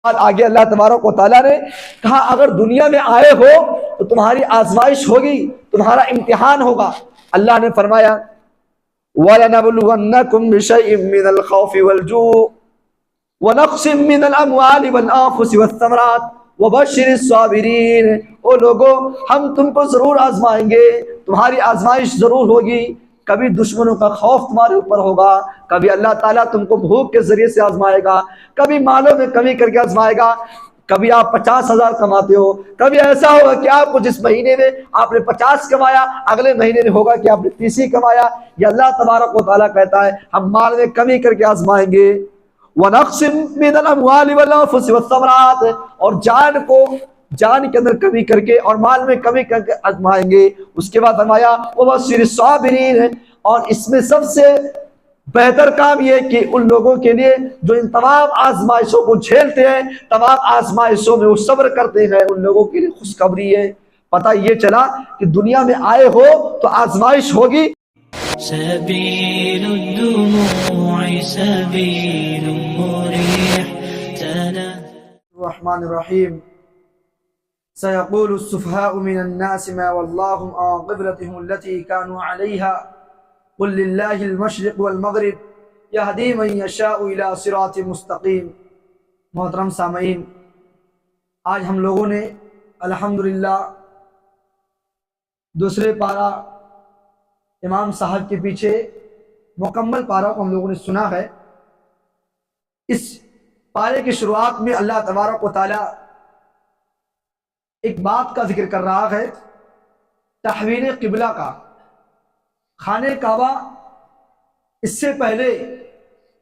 آگے اللہ تبارک و تعالیٰ نے کہا اگر دنیا میں آئے ہو تو تمہاری آزمائش ہوگی، تمہارا امتحان ہوگا۔ اللہ نے فرمایا وَلَنَبْلُوَنَّكُمْ بِشَيْءٍ مِّنَ الْخَوْفِ وَالْجُوعِ وَنَقْصٍ مِّنَ الْأَمْوَالِ وَالْأَنفُسِ وَالثَّمَرَاتِ وَبَشِّرِ الصَّابِرِينَ۔ او لوگو، ہم تم کو ضرور آزمائیں گے، تمہاری آزمائش ضرور ہوگی۔ کبھی دشمنوں کا خوف تمہارے اوپر ہوگا، کبھی اللہ تعالیٰ تم کو بھوک کے ذریعے سے آزمائے گا، کبھی مالوں میں کمی کر کے آزمائے گا۔ کبھی آپ 50,000 کماتے ہو، کبھی ایسا ہوگا کہ آپ کو جس مہینے میں آپ نے 50 کمایا، اگلے مہینے میں ہوگا کہ آپ نے 30 ہی کمایا۔ یہ اللہ تبارک و تعالیٰ کہتا ہے ہم مال میں کمی کر کے آزمائیں گے۔ وَنَقْصٍ مِّنَ الْأَمْوَالِ وَالْأَنفُسِ وَالثَّمَرَاتِ، اور جان کے اندر کمی کر کے اور مال میں کمی کر کے آزمائیں گے۔ اس کے بعد فرمایا وَبَشِّرِ الصَّابِرِينَ، اور اس میں سب سے بہتر کام یہ کہ ان لوگوں کے لیے جو ان تمام آزمائشوں کو جھیلتے ہیں، تمام آزمائشوں میں وہ صبر کرتے ہیں، ان لوگوں کے لیے خوشخبری ہے۔ پتہ یہ چلا کہ دنیا میں آئے ہو تو آزمائش ہوگی۔ سبيل الدموع سبيل مريح الرحمن الرحیم سيقول السفهاء من الناس ما واللهم عن قبلتهم التي كانوا عليها قل لله المشرق والمغرب يهدي من يشاء الى صراط مستقیم۔ محترم سامعین، آج ہم لوگوں نے الحمدللہ دوسرے پارہ امام صاحب کے پیچھے مکمل پارہ کو ہم لوگوں نے سنا ہے۔ اس پارے کی شروعات میں اللہ تبارک و تعالی ایک بات کا ذکر کر رہا ہے، تحویل قبلہ کا۔ خانہ کعبہ، اس سے پہلے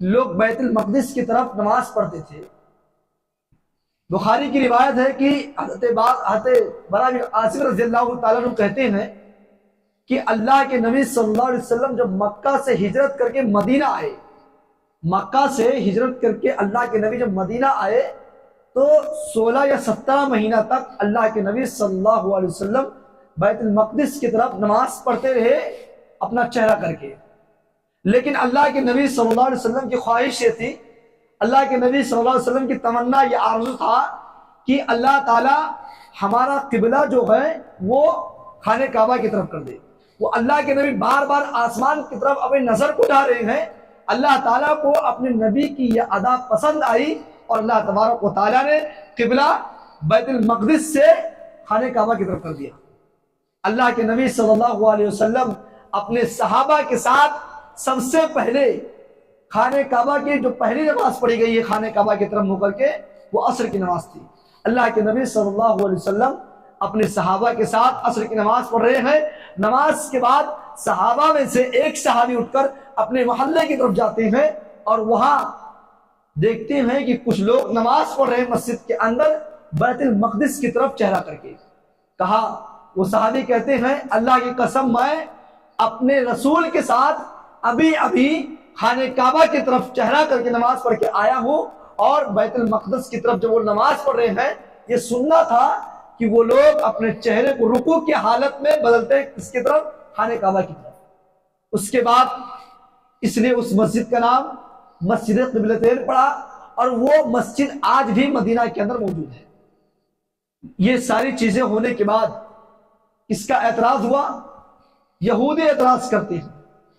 لوگ بیت المقدس کی طرف نماز پڑھتے تھے۔ بخاری کی روایت ہے کہ حضرت برا بن عازب رضی اللہ تعالیٰ عنہ کہتے ہیں کہ اللہ کے نبی صلی اللہ علیہ وسلم جب مکہ سے ہجرت کر کے مدینہ آئے، مکہ سے ہجرت کر کے اللہ کے نبی جب مدینہ آئے تو 16 یا 17 مہینہ تک اللہ کے نبی صلی اللہ علیہ وسلم بیت المقدس کی طرف نماز پڑھتے رہے اپنا چہرہ کر کے۔ لیکن اللہ کے نبی صلی اللہ علیہ وسلم کی خواہش یہ تھی، اللہ کے نبی صلی اللہ علیہ وسلم کی تمنا یہ آرزو تھا کہ اللہ تعالی ہمارا قبلہ جو ہے وہ خانہ کعبہ کی طرف کر دے۔ وہ اللہ کے نبی بار بار آسمان کی طرف اپنی نظر کو اٹھا رہے ہیں، اللہ تعالیٰ کو اپنے نبی کی یہ ادا پسند آئی اور اللہ تبارک و تعالیٰ نے قبلہ بیت المقدس سے خانہ کعبہ کی طرف کر دیا۔ اللہ کے نبی صلی اللہ علیہ وسلم اپنے صحابہ کے ساتھ سب سے پہلے خانہ کعبہ کی جو پہلی نماز پڑھی گئی ہے خانہ کعبہ کی طرف منہ کر کے، وہ عصر کی نماز تھی۔ اللہ کے نبی صلی اللہ علیہ وسلم اپنے صحابہ کے ساتھ عصر کی نماز پڑھ رہے ہیں۔ نماز کے بعد صحابہ میں سے ایک صحابی اٹھ کر اپنے محلے کی طرف جاتے ہیں اور وہاں دیکھتے ہیں کہ کچھ لوگ نماز پڑھ رہے ہیں مسجد کے اندر بیت المقدس کی طرف چہرہ کر کے۔ کہا، وہ صحابی کہتے ہیں اللہ کی قسم میں اپنے رسول کے ساتھ ابھی خانہ کعبہ کی طرف چہرہ کر کے نماز پڑھ کے آیا ہوں، اور بیت المقدس کی طرف جب وہ نماز پڑھ رہے ہیں یہ سننا تھا کہ وہ لوگ اپنے چہرے کو رکوع کی حالت میں بدلتے ہیں کس کی طرف؟ خانہ کعبہ کی طرف۔ اس کے بعد اس نے اس مسجد کا نام مسجد قبلتین پڑھا، اور وہ مسجد آج بھی مدینہ کے اندر موجود ہے۔ یہ ساری چیزیں ہونے کے بعد اس کا اعتراض ہوا۔ یہودی اعتراض کرتے ہیں،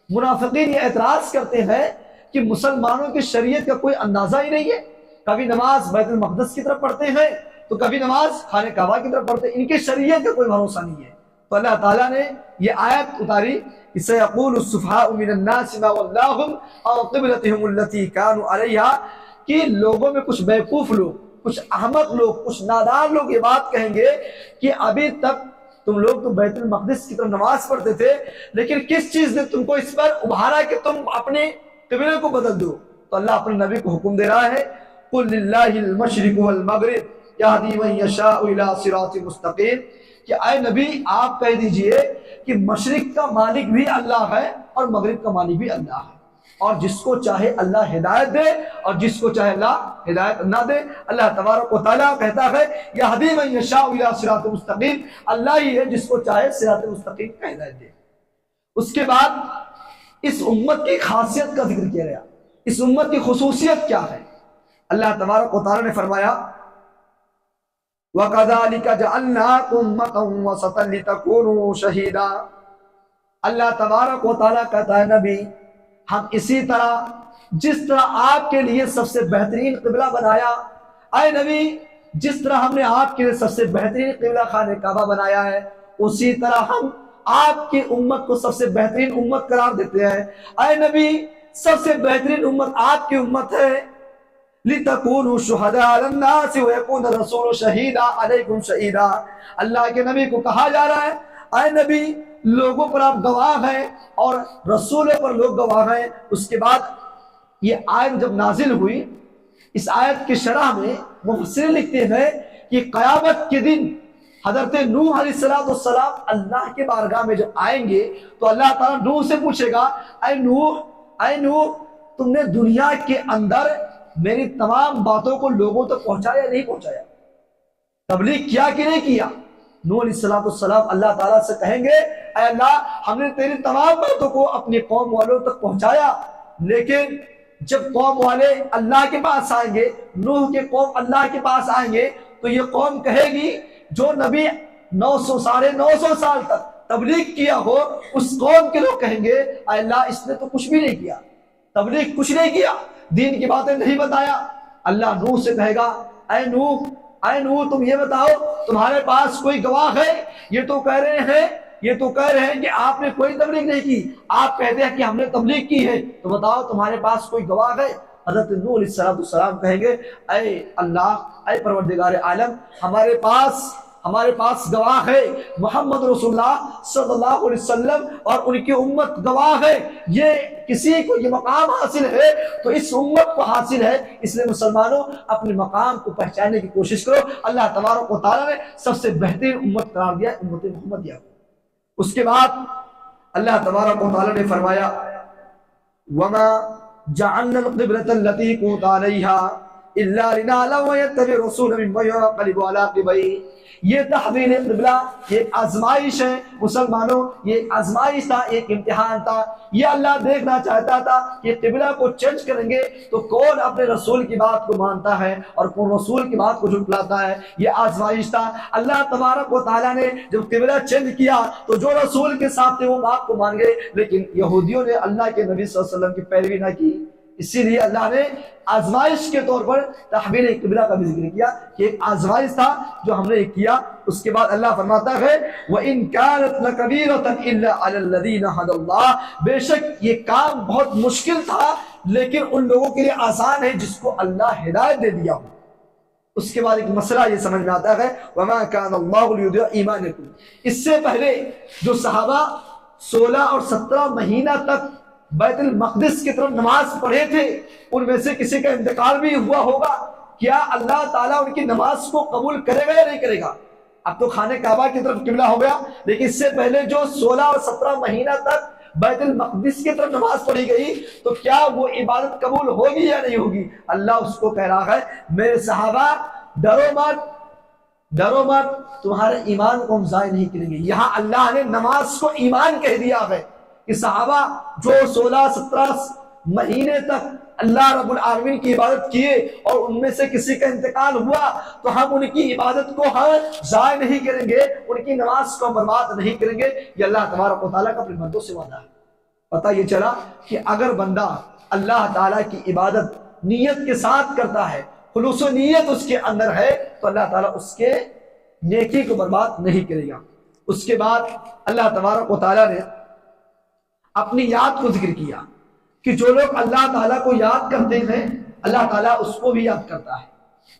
منافقین یہ اعتراض کرتے ہیں کہ مسلمانوں کی شریعت کا کوئی اندازہ ہی نہیں ہے، کبھی نماز بیت المقدس کی طرف پڑھتے ہیں تو کبھی نماز خانہ کعبہ کی طرف پڑھتے ہیں، ان کی شریعت کا کوئی بھروسہ نہیں ہے۔ تو اللہ تعالیٰ نے یہ آیت اتاری، سَيَقُولُ السُّفَهَاءُ مِنَ النَّاسِ مَا وَلَّاهُمْ عَنْ قِبْلَتِهِمُ الَّتِي كَانُوا عَلَيْهَا، کہ لوگوں میں کچھ بیوقوف لوگ، کچھ احمق لوگ، کچھ نادان لوگ یہ بات کہیں گے کہ ابھی تک تم لوگ تو بیت المقدس کی طرف نماز پڑھتے تھے، لیکن کس چیز نے تم کو اس پر ابھارا کہ تم اپنے قبلے کو بدل دو؟ تو اللہ اپنے نبی کو حکم دے رہا ہے، قُلْ لِلَّهِ الْمَشْرِقُ وَالْمَغْرِبُ يَهْدِي مَن يَشَاءُ إِلَىٰ صِرَاطٍ مُسْتَقِيمٍ، کہ اے نبی آپ کہہ دیجئے کہ مشرق کا مالک بھی اللہ ہے اور مغرب کا مالک بھی اللہ ہے، اور جس کو چاہے اللہ ہدایت دے اور جس کو چاہے اللہ ہدایت نہ دے۔ اللہ تبارک و تعالیٰ کہتا ہے یہدی من یشاء الی صراط مستقیم، اللہ ہی ہے جس کو چاہے صراط مستقیم کا ہدایت دے۔ اس کے بعد اس امت کی خاصیت کا ذکر کیا گیا، اس امت کی خصوصیت کیا ہے۔ اللہ تبارک و تعالیٰ نے فرمایا وَكَذَلِكَ جَعَلْنَاكُمْ أُمَّةً وَسَطًا لِتَكُونُوا شَهِيدًا۔ اللہ تبارک و تعالیٰ کہتا ہے نبی ہم اسی طرح جس طرح آپ کے لیے سب سے بہترین قبلہ بنایا، اے نبی جس طرح ہم نے آپ کے لیے سب سے بہترین قبلہ خانہ کعبہ بنایا ہے، اسی طرح ہم آپ کی امت کو سب سے بہترین امت قرار دیتے ہیں۔ اے نبی سب سے بہترین امت آپ کی امت ہے۔ لِتَكُونُوا شُهَدَاءَ عَلَى النَّاسِ وَيَكُونَ الرَّسُولُ شَهِيدًا عَلَيْكُمْ شَهِيدًا۔ اللہ کے نبی کو کہا جا رہا ہے اے نبی لوگوں پر آپ گواہ ہیں اور رسولوں پر لوگ گواہ ہیں۔ اس کے بعد یہ آیت جب نازل ہوئی، اس آیت کی شرح میں مفسرین لکھتے ہیں کہ قیامت کے دن حضرت نوح علیہ السلام اللہ کے بارگاہ میں جب آئیں گے تو اللہ تعالیٰ نوح سے پوچھے گا اے نوح تم نے دنیا کے اندر میری تمام باتوں کو لوگوں تک پہنچایا یا نہیں پہنچایا، تبلیغ کیا کہ نہیں کیا؟ نوح علیہ السلام اللہ تعالیٰ سے کہیں گے اے اللہ ہم نے تیری تمام باتوں کو اپنی قوم والوں تک پہنچایا، لیکن جب قوم والے اللہ کے پاس آئیں گے، نوح کے قوم اللہ کے پاس آئیں گے تو یہ قوم کہے گی جو نبی 900 سال تک تبلیغ کیا ہو اس قوم کے لوگ کہیں گے اے اللہ اس نے تو کچھ بھی نہیں کیا، تبلیغ کچھ نہیں کیا، دین کی باتیں نہیں بتایا۔ اللہ نوح سے کہے گا اے نوح تم یہ بتاؤ تمہارے پاس کوئی گواہ ہے؟ یہ تو کہہ رہے ہیں کہ آپ نے کوئی تبلیغ نہیں کی، آپ کہتے ہیں کہ ہم نے تبلیغ کی ہے، تو بتاؤ تمہارے پاس کوئی گواہ ہے؟ حضرت نوح علیہ السلام کہیں گے اے اللہ اے پروردگار عالم ہمارے پاس گواہ ہے، محمد رسول اللہ صلی اللہ علیہ وسلم اور ان کی امت گواہ ہے، یہ کسی کو یہ مقام حاصل ہے تو اس امت کو حاصل ہے، اس لیے مسلمانوں اپنے مقام کو پہچاننے کی کوشش کرو۔ اللہ تبارک و تعالیٰ نے سب سے بہترین امت قرار دیا امت محمدیہ کو۔ اس کے بعد اللہ تبارک و تعالیٰ نے فرمایا وَمَا جَعَلْنَا الْقِبْلَةَ الَّتِي كُنْتَ عَلَيْهَا إِلَّا لِنَعْلَمَ وَيَتَّبِعَ الرَّسُولَ مِمَّن يَنقَلِبُ عَلَىٰ عَقِبَيْهِ۔ یہ تحویل قبلہ ایک آزمائش ہے مسلمانوں، یہ آزمائش تھا، ایک امتحان تھا۔ یہ اللہ دیکھنا چاہتا تھا کہ قبلہ کو چینج کریں گے تو کون اپنے رسول کی بات کو مانتا ہے اور کون رسول کی بات کو جھٹلاتا ہے، یہ آزمائش تھا۔ اللہ تبارک و تعالیٰ نے جب قبلہ چینج کیا تو جو رسول کے ساتھ تھے وہ بات کو مان گئے، لیکن یہودیوں نے اللہ کے نبی صلی اللہ علیہ وسلم کی پیروی نہ کی، اسی لیے اللہ نے آزمائش کے طور پر تحویل قبلہ کا بھی ذکر کیا کہ ایک آزمائش تھا جو ہم نے کیا۔ اس کے بعد اللہ فرماتا ہے وَإِن كَانَتْ لَكَبِيرَةً إِلَّا عَلَى الَّذِينَ هَدَى اللَّهُ، بے شک یہ کام بہت مشکل تھا لیکن ان لوگوں کے لیے آسان ہے جس کو اللہ ہدایت دے دیا ہو۔ اس کے بعد ایک مسئلہ یہ سمجھ میں آتا ہے وَمَا كَانَ اللَّهُ لِيُضِيعَ إِيمَانَكُمْ، اس سے پہلے جو صحابہ 16 اور 17 مہینہ تک بیت المقدس کی طرف نماز پڑھے تھے ان میں سے کسی کا انتقال بھی ہوا ہوگا، کیا اللہ تعالیٰ ان کی نماز کو قبول کرے گا یا نہیں کرے گا؟ اب تو خانہ کعبہ کی طرف قبلہ ہو گیا، لیکن اس سے پہلے جو 16 اور 17 مہینہ تک بیت المقدس کی طرف نماز پڑھی گئی تو کیا وہ عبادت قبول ہوگی یا نہیں ہوگی؟ اللہ اس کو کہہ رہا ہے میرے صحابہ ڈرو مت، تمہارے ایمان کو ہم ضائع نہیں کریں گے۔ یہاں اللہ نے نماز کو ایمان کہہ دیا ہے کہ صحابہ جو 16-17 مہینے تک اللہ رب العالمین کی عبادت کیے اور ان میں سے کسی کا انتقال ہوا تو ہم ان کی عبادت کو ضائع نہیں کریں گے، ان کی نماز کو برباد نہیں کریں گے۔ یہ اللہ تبارک و تعالیٰ کا اپنے بندوں سے وعدہ ہے۔ پتہ یہ چلا کہ اگر بندہ اللہ تعالیٰ کی عبادت نیت کے ساتھ کرتا ہے، خلوص و نیت اس کے اندر ہے، تو اللہ تعالیٰ اس کے نیکی کو برباد نہیں کرے گا۔ اس کے بعد اللہ تبارک و تعالیٰ نے اپنی یاد کو ذکر کیا کہ جو لوگ اللہ تعالیٰ کو یاد کرتے ہیں اللہ تعالیٰ اس کو بھی یاد کرتا ہے،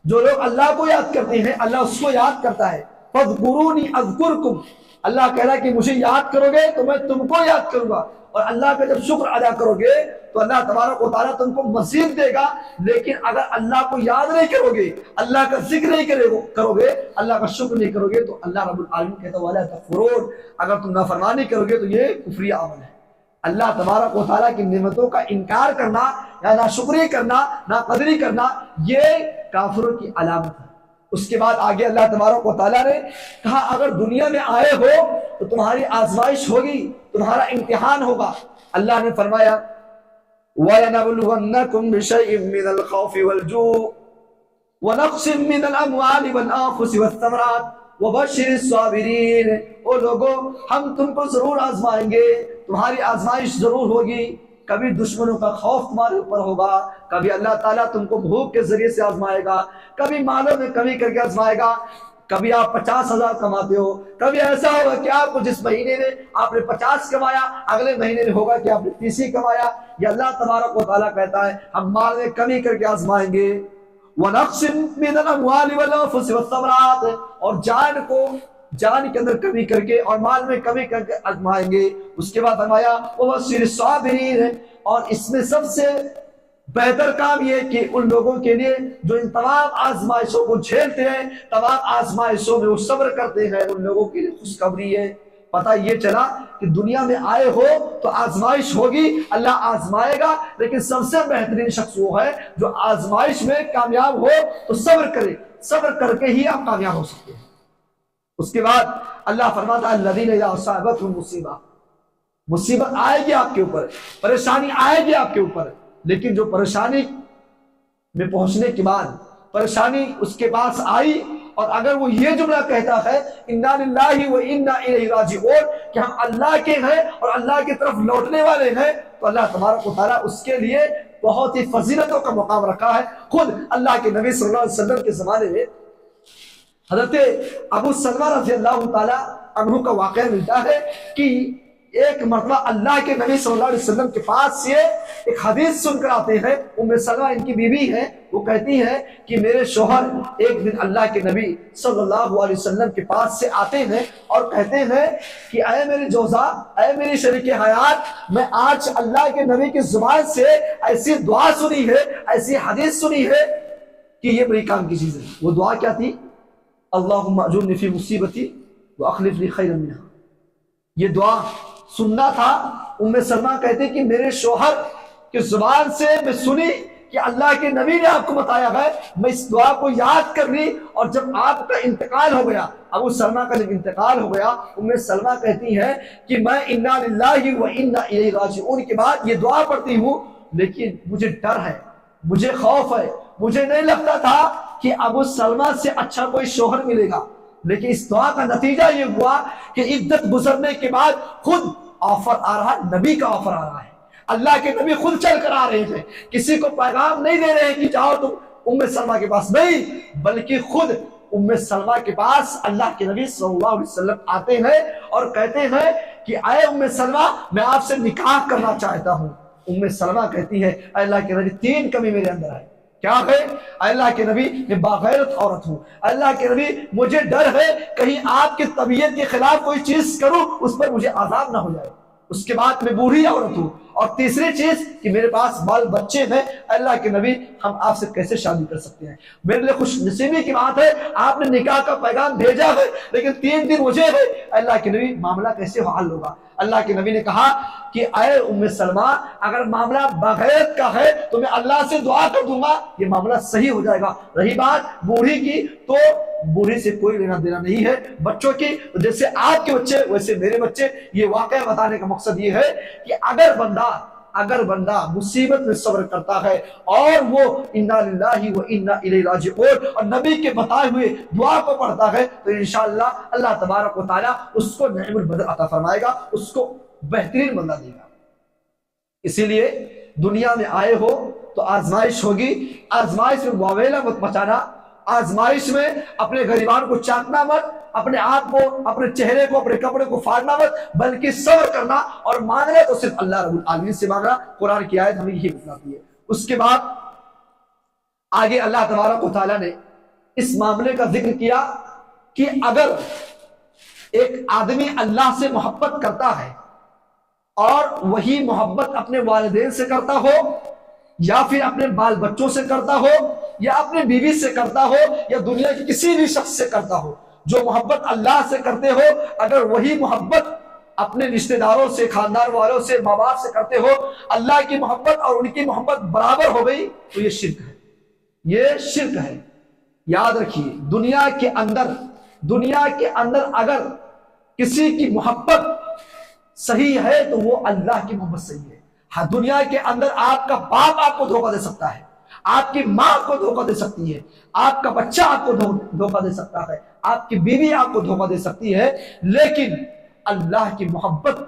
جو لوگ اللہ کو یاد کرتے ہیں اللہ اس کو یاد کرتا ہے۔ فَاذْكُرُونِي أَذْكُرْكُمْ، اللہ کہہ رہا ہے کہ مجھے یاد کرو گے تو میں تم کو یاد کروں گا، اور اللہ کا جب شکر ادا کرو گے تو اللہ تبارک و تعالیٰ تم کو مزید دے گا۔ لیکن اگر اللہ کو یاد نہیں کرو گے، اللہ کا ذکر نہیں کرو گے، اللہ کا شکر نہیں کرو گے تو اللہ رب العالمین کہتا ہے وَلَا تَكْفُرُونَ، اگر تم نافرمانی کرو گے تو یہ کفری عمل ہے۔ اللہ تبارک و تعالیٰ کی نعمتوں کا انکار کرنا یا ناشکری کرنا، ناقدری کرنا، یہ کافروں کی علامت ہے۔ اس کے بعد آگے اللہ تبارک و تعالیٰ نے کہا اگر دنیا میں آئے ہو تو تمہاری آزمائش ہوگی، تمہارا امتحان ہوگا۔ اللہ نے فرمایا وَلَنَبْلُوَنَّكُمْ بِشَيْءٍ مِّنَ الْخَوْفِ وَالْجُوعِ، وَنَقْصٍ مِّنَ الْأَمْوَالِ وَالْأَنفُسِ وَالثَّمَرَاتِ وَبَشِّرِ الصَّابِرِينَ۔ او لوگوں ہم تم کو ضرور آزمائیں گے، تمہاری آزمائش ضرور ہوگی، کبھی دشمنوں کا خوف تمہارے اوپر ہوگا، کبھی اللہ تعالیٰ تم کو بھوک کے ذریعے سے آزمائے گا، کبھی مالوں میں کمی کر کے آزمائے گا، کبھی آپ 50,000 کماتے ہو، کبھی ایسا ہوگا کہ آپ کو جس مہینے میں آپ نے 50 کمایا اگلے مہینے میں ہوگا کہ آپ نے 30 ہی کمایا۔ یہ اللہ تبارک و تعالیٰ کہتا ہے ہم مال میں کمی کر کے آزمائیں گے۔ وَنَقْصٍ مِّنَ الْأَمْوَالِ وَالْأَنفُسِ وَالثَّمَرَاتِ، اور جان کے اندر کمی کر کے اور مال میں کمی کر کے آزمائیں گے۔ اس کے بعد فرمایا وَبَشِّرِ الصَّابِرِينَ، اور اس میں سب سے بہتر کام یہ کہ ان لوگوں کے لیے جو ان تمام آزمائشوں کو جھیلتے ہیں، تمام آزمائشوں میں وہ صبر کرتے ہیں، ان لوگوں کے لیے خوشخبری ہے۔ پتہ یہ چلا کہ دنیا میں آئے ہو تو آزمائش ہوگی، اللہ آزمائے گا، لیکن سب سے بہترین شخص وہ ہے جو آزمائش میں کامیاب ہو تو صبر کرے، صبر کر کے ہی آپ کامیاب ہو سکتے ہیں۔ اس کے بعد اللہ فرماتا ہے الذین اذا اصابتهم مصیبت آئے گی آپ کے اوپر، پریشانی آئے گی آپ کے اوپر، لیکن جو پریشانی میں پہنچنے کے بعد پریشانی اس کے پاس آئی اور اگر وہ یہ جملہ کہتا ہے انا للہ و انا الیہ راجعون کہ ہم اللہ کے ہیں اور اللہ کی طرف لوٹنے والے ہیں، تو اللہ تبارک و تعالیٰ اس کے لیے بہت ہی فضیلتوں کا مقام رکھا ہے۔ خود اللہ کے نبی صلی اللہ علیہ وسلم کے زمانے میں حضرت ابو سلمہ رضی اللہ تعالیٰ عنہ کا واقعہ ملتا ہے کہ ایک مرتبہ اللہ کے نبی صلی اللہ علیہ وسلم کے پاس سے ایک حدیث سن کر آتے ہیں۔ ام سلمہ ان کی بیوی ہے، وہ کہتی ہے کہ میرے شوہر ایک دن اللہ کے نبی صلی اللہ علیہ وسلم کے پاس سے آتے ہیں اور کہتے ہیں کہ اے میری جوزا، اے میری شریک حیات، میں آج اللہ کے نبی کی زبان سے ایسی دعا سنی ہے، ایسی حدیث سنی ہے کہ یہ بڑی کام کی چیز ہے۔ وہ دعا کیا تھی؟ اللہم اجرنی فی مصیبتی واخلف لی خیرا منہا۔ یہ دعا سننا تھا۔ ام سلمہ کہتے کہ میرے شوہر کی زبان سے میں سنی کہ اللہ کے نبی نے آپ کو بتایا ہے، میں اس دعا کو یاد کر لی، اور جب آپ کا انتقال ہو گیا، ابو سلمہ کا جب انتقال ہو گیا، ام سلمہ کہتی ہیں کہ میں انا للہ و انا الیہ راجعون کے بعد یہ دعا پڑھتی ہوں، لیکن مجھے ڈر ہے، مجھے خوف ہے، مجھے نہیں لگتا تھا کہ ابو سلمہ سے اچھا کوئی شوہر ملے گا، لیکن اس دعا کا نتیجہ یہ ہوا کہ عدت گزرنے کے بعد خود آفر آ رہا، نبی کا آفر آ رہا ہے، اللہ کے نبی خود چل کر آ رہے ہیں، کسی کو پیغام نہیں دے رہے ہیں کہ جاؤ تم ام سلمہ کے پاس، نہیں، بلکہ خود ام سلمہ کے پاس اللہ کے نبی صلی اللہ علیہ وسلم آتے ہیں اور کہتے ہیں کہ اے ام سلمہ میں آپ سے نکاح کرنا چاہتا ہوں۔ ام سلمہ کہتی ہے اے اللہ کے نبی 3 کمی میرے اندر ہے۔ کیا ہے؟ اللہ کے نبی میں باغیرت عورت ہوں، اللہ کے نبی مجھے ڈر ہے کہیں آپ کی طبیعت کے خلاف کوئی چیز کروں اس پر مجھے عذاب نہ ہو جائے، اس کے بعد میں بوڑھی عورت ہوں، اور تیسری چیز کہ میرے پاس بال بچے ہیں، اللہ کے نبی ہم آپ سے کیسے شادی کر سکتے ہیں؟ میرے لیے خوش نصیبی کی بات ہے آپ نے نکاح کا پیغام بھیجا ہے، لیکن 3 دن مجھے ہے، اللہ کے نبی معاملہ کیسے حل ہوگا؟ اللہ کے نبی نے کہا کہ اے ام سلمہ اگر معاملہ بغیرت کا ہے تو میں اللہ سے دعا کر دوں گا، یہ معاملہ صحیح ہو جائے گا۔ رہی بات بوڑھی کی، تو بوڑھی سے کوئی لینا دینا نہیں ہے، بچوں کی جیسے آپ کے بچے ویسے میرے بچے۔ یہ واقعہ بتانے کا مقصد یہ ہے کہ اگر بندہ مصیبت میں صبر کرتا ہے اور وہ انا للہ و انا الیہ راجعون اور نبی کے بتائے ہوئے دعا کو پڑھتا ہے تو انشاءاللہ اللہ تبارک و تعالیٰ اس کو نعم البدل عطا فرمائے گا، اس کو بہترین بندہ دے گا۔ اسی لیے دنیا میں آئے ہو تو آزمائش ہوگی، آزمائش میں واویلا مت مچانا، آزمائش میں اپنے غریبان کو چاٹنا مت، اپنے آپ کو، اپنے چہرے کو، اپنے کپڑے کو پھاڑنا مت، بلکہ صبر کرنا، اور مانگنا تو صرف اللہ رب العالمین سے مانگنا۔ قرآن کی آیت ہمیں یہی بتاتی ہے۔ اس کے بعد آگے اللہ تبارک و تعالیٰ نے اس معاملے کا ذکر کیا کہ اگر ایک آدمی اللہ سے محبت کرتا ہے اور وہی محبت اپنے والدین سے کرتا ہو یا پھر اپنے بال بچوں سے کرتا ہو یا اپنے بیوی سے کرتا ہو یا دنیا کے کسی بھی شخص سے کرتا ہو، جو محبت اللہ سے کرتے ہو اگر وہی محبت اپنے رشتہ داروں سے، خاندان والوں سے، ماں باپ سے کرتے ہو، اللہ کی محبت اور ان کی محبت برابر ہو گئی تو یہ شرک ہے، یہ شرک ہے۔ یاد رکھیے دنیا کے اندر اگر کسی کی محبت صحیح ہے تو وہ اللہ کی محبت صحیح ہے۔ ہاں، دنیا کے اندر آپ کا باپ آپ کو دھوکہ دے سکتا ہے، آپ کی ماں آپ کو دھوکہ دے سکتی ہے، آپ کا بچہ آپ کو دھوکہ دے سکتا ہے، آپ کی بیوی آپ کو دھوکہ دے سکتی ہے، لیکن اللہ کی محبت،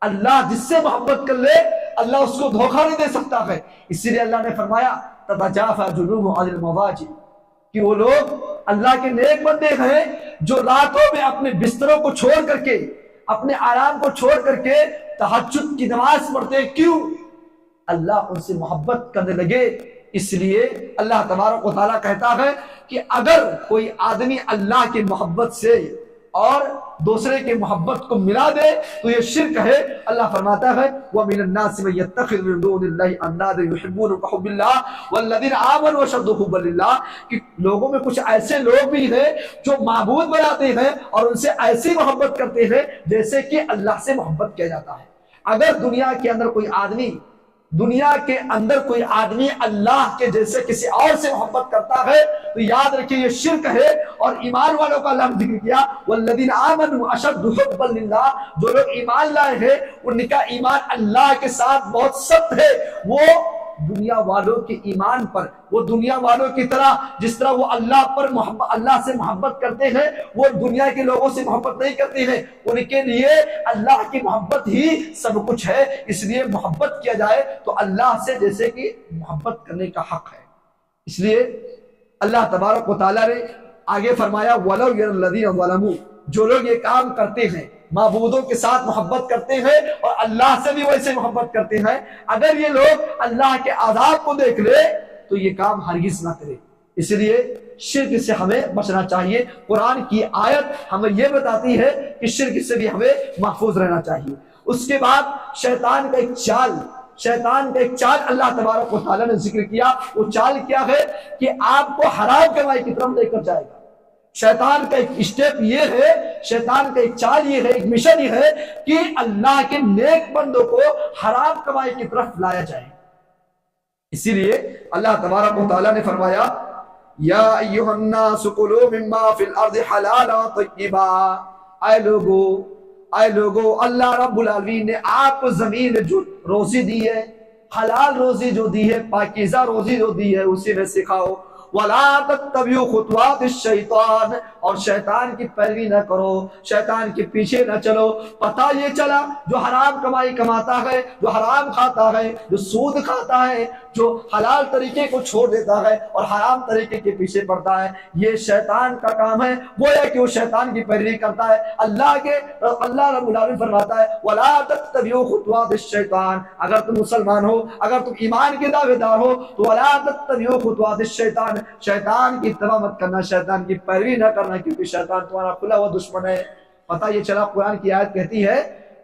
اللہ جس سے محبت کر لے اللہ اس کو دھوکہ نہیں دے سکتا ہے۔ اسی لیے اللہ نے فرمایا تتجافى جنوبهم عن المضاجع، کہ وہ لوگ اللہ کے نیک بندے ہیں جو راتوں میں اپنے بستروں کو چھوڑ کر کے، اپنے آرام کو چھوڑ کر کے تہجد کی نماز پڑھتے ہیں۔ کیوں؟ اللہ ان سے محبت کرنے لگے۔ اس لیے اللہ تبارک و تعالیٰ کہتا ہے کہ اگر کوئی آدمی اللہ کی محبت سے اور دوسرے کی محبت کو ملا دے تو یہ شرک ہے۔ اللہ فرماتا ہے وَمِنَ النَّاسِ مَن يَتَّخِذُ مِن دُونِ اللَّهِ أَندَادًا يُحِبُّونَهُمْ كَحُبِّ اللَّهِ وَالَّذِينَ آمَنُوا أَشَدُّ حُبًّا لِلَّهِ، کہ لوگوں میں کچھ ایسے لوگ بھی ہیں جو معبود بناتے ہیں اور ان سے ایسی محبت کرتے ہیں جیسے کہ اللہ سے محبت کیا جاتا ہے۔ اگر دنیا کے اندر کوئی آدمی اللہ کے جیسے کسی اور سے محبت کرتا ہے تو یاد رکھیے یہ شرک ہے۔ اور ایمان والوں کا اللہ نے ذکر کیا والذین آمنوا اشد حبا للہ، جو لوگ ایمان لائے ہیں ان کا ایمان اللہ کے ساتھ بہت سخت ہے۔ وہ دنیا والوں کے ایمان پر، وہ دنیا والوں کی طرح جس طرح وہ اللہ سے محبت کرتے ہیں وہ دنیا کے لوگوں سے محبت نہیں کرتے ہیں۔ ان کے لیے اللہ کی محبت ہی سب کچھ ہے، اس لیے محبت کیا جائے تو اللہ سے جیسے کہ محبت کرنے کا حق ہے۔ اس لیے اللہ تبارک و تعالیٰ نے آگے فرمایا وَلَوْ يَرَى الَّذِينَ ظَلَمُوا، جو لوگ یہ کام کرتے ہیں، معبودوں کے ساتھ محبت کرتے ہیں اور اللہ سے بھی ویسے محبت کرتے ہیں، اگر یہ لوگ اللہ کے عذاب کو دیکھ لے تو یہ کام ہرگز نہ کرے۔ اس لیے شرک سے ہمیں بچنا چاہیے۔ قرآن کی آیت ہمیں یہ بتاتی ہے کہ شرک سے بھی ہمیں محفوظ رہنا چاہیے۔ اس کے بعد شیطان کا ایک چال اللہ تبارک و تعالیٰ نے ذکر کیا۔ وہ چال کیا ہے کہ آپ کو حرام کمائی کی طرف لے کر جائے گا۔ شیطان کا ایک اسٹیپ یہ ہے، شیطان کا ایک چال یہ ہے، ایک مشن یہ ہے کہ اللہ کے نیک بندوں کو حرام کمائی کی طرف لایا جائے۔ اسی لیے اللہ تبارک و تعالیٰ نے فرمایا یا ایھا الناس کلوا مما فی الارض حلالا طیبا، اے لوگو اللہ رب العالمین نے آپ کو زمین میں جو روزی دی ہے، حلال روزی جو دی ہے، پاکیزہ روزی جو دی ہے اسی میں سے کھاؤ۔ وَلَا تَتَّبِعُوا خُطُوَاتِ الشَّيْطَانِ، اور شیطان کی پیروی نہ کرو، شیطان کے پیچھے نہ چلو۔ پتہ یہ چلا جو حرام کمائی کماتا ہے، جو حرام کھاتا ہے، جو سود کھاتا ہے، جو حلال طریقے کو چھوڑ دیتا ہے اور حرام طریقے کے پیچھے پڑتا ہے، یہ شیطان کا کام ہے۔ گویا کہ وہ شیطان کی پیروی کرتا ہے۔ اللہ رب العالمین فرماتا ہے وَلَا تَتَّبِعُوا خُطُوَاتِ الشَّيْطَانِ، اگر تم مسلمان ہو، اگر تم ایمان کے دعوے دار ہو تو وَلَا تَتَّبِعُوا خُطُوَاتِ الشَّيْطَانِ، شیطان کی اتباع مت کرنا، شیطان کی پیروی نہ کرنا، کیونکہ شیطان تمہارا کھلا ہوا دشمن ہے۔ پتہ یہ چلا قرآن کی آیت کہتی ہے